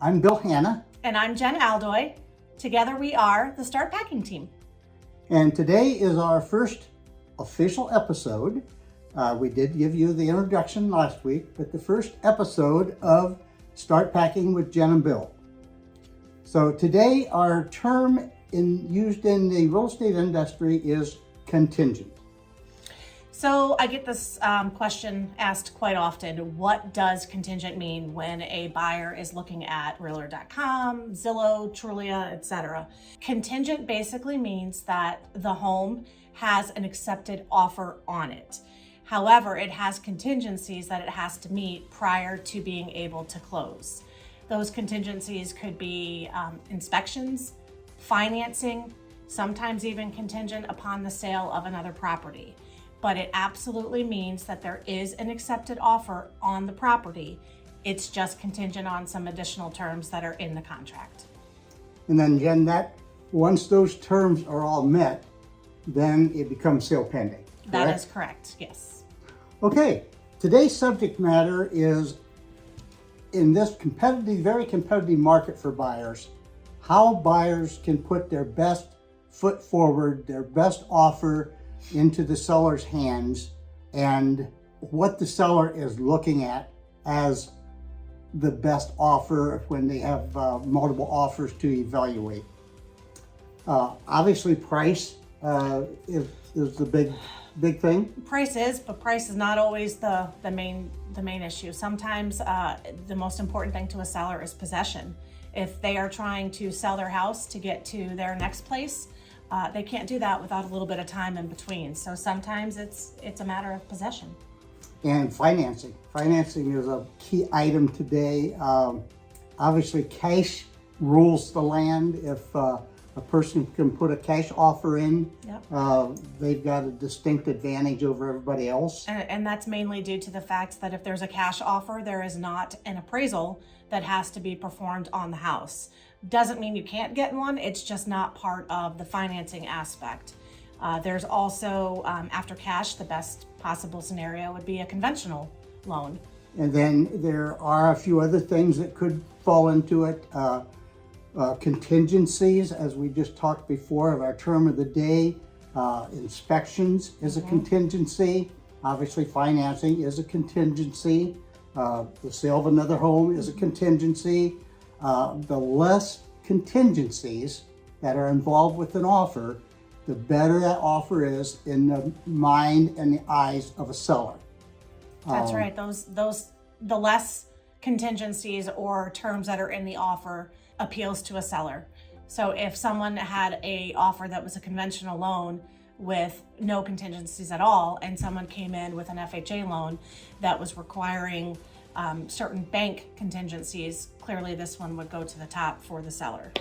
I'm Bill Hanna. And I'm Jenn Aldoy. Together we are the Start Packing team. And today is our first official episode. We did give you the introduction last week, but the first episode of Start Packing with Jenn and Bill. So today our term used in the real estate industry is contingent. So I get this question asked quite often. What does contingent mean when a buyer is looking at Realtor.com, Zillow, Trulia, etc.? Contingent basically means that the home has an accepted offer on it. However, it has contingencies that it has to meet prior to being able to close. Those contingencies could be inspections, financing, sometimes even contingent upon the sale of another property. But it absolutely means that there is an accepted offer on the property. It's just contingent on some additional terms that are in the contract. And then Jen, that once those terms are all met, then it becomes sale pending. Correct? That is correct, yes. Okay, today's subject matter is in this very competitive market for buyers, how buyers can put their best foot forward, their best offer into the seller's hands, and what the seller is looking at as the best offer when they have multiple offers to evaluate. Obviously, price is the big thing. Price is, but price is not always the main issue. Sometimes the most important thing to a seller is possession. If they are trying to sell their house to get to their next place, they can't do that without a little bit of time in between. So sometimes it's a matter of possession. And financing. Financing is a key item today. Obviously, cash rules the land. If a person can put a cash offer in, Yep. They've got a distinct advantage over everybody else. And that's mainly due to the fact that if there's a cash offer, there is not an appraisal that has to be performed on the house. Doesn't mean you can't get one, it's just not part of the financing aspect. There's also, after cash, the best possible scenario would be a conventional loan. And then there are a few other things that could fall into it. Contingencies, as we just talked before, of our term of the day. Inspections is a contingency. Obviously, financing is a contingency. The sale of another home is a contingency. The less contingencies that are involved with an offer, the better that offer is in the mind and the eyes of a seller. That's right. The less contingencies or terms that are in the offer appeals to a seller. So if someone had a offer that was a conventional loan with no contingencies at all, and someone came in with an FHA loan that was requiring certain bank contingencies, clearly this one would go to the top for the seller.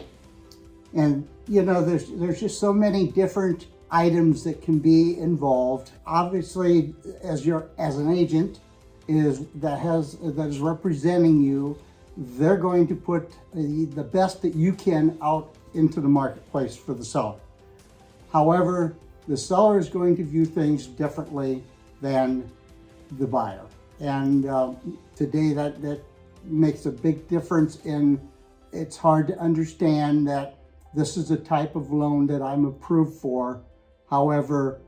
And there's just so many different items that can be involved. Obviously, as an agent that is representing you, they're going to put the best that you can out into the marketplace for the seller. However, the seller is going to view things differently than the buyer. And today that makes a big difference it's hard to understand that this is the type of loan that I'm approved for. However,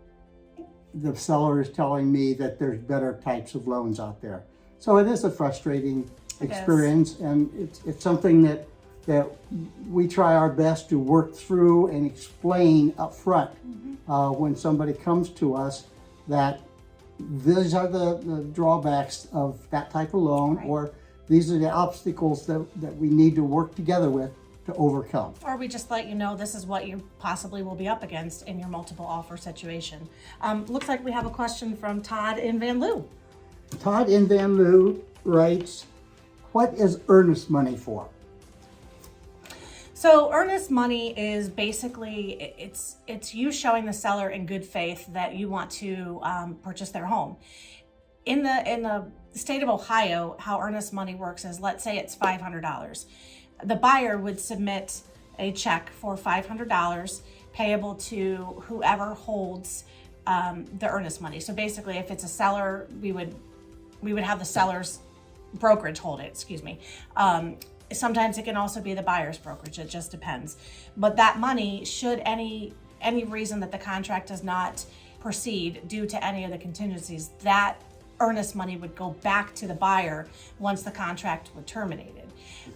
the seller is telling me that there's better types of loans out there. So it is a frustrating experience, and it's something that we try our best to work through and explain up front when somebody comes to us that these are the drawbacks of that type of loan, right, or these are the obstacles that we need to work together with to overcome. Or we just let you know this is what you possibly will be up against in your multiple offer situation. Looks like we have a question from Todd in Van Loo. Todd in Van Loo writes, what is earnest money for? So earnest money is basically, it's you showing the seller in good faith that you want to purchase their home. In the state of Ohio, how earnest money works is, let's say it's $500. The buyer would submit a check for $500 payable to whoever holds the earnest money. So basically, if it's a seller, we would have the seller's brokerage hold it, Sometimes it can also be the buyer's brokerage. It just depends. But that money, should any reason that the contract does not proceed due to any of the contingencies, that earnest money would go back to the buyer once the contract was terminated.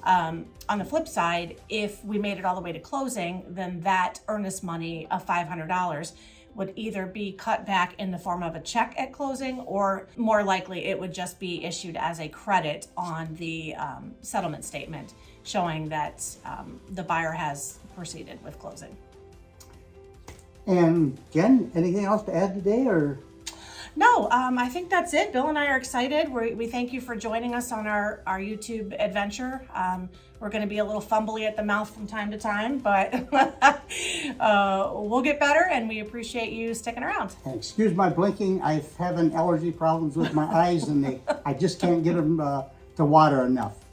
On the flip side, if we made it all the way to closing, then that earnest money of $500 would either be cut back in the form of a check at closing, or more likely it would just be issued as a credit on the settlement statement, showing that the buyer has proceeded with closing. And Jen, anything else to add today, or? No, I think that's it. Bill and I are excited. We thank you for joining us on our YouTube adventure. We're going to be a little fumbly at the mouth from time to time, but we'll get better, and we appreciate you sticking around. And excuse my blinking. I'm having allergy problems with my eyes, and I just can't get them to water enough.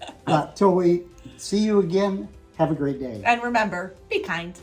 Till we see you again, have a great day. And remember, be kind.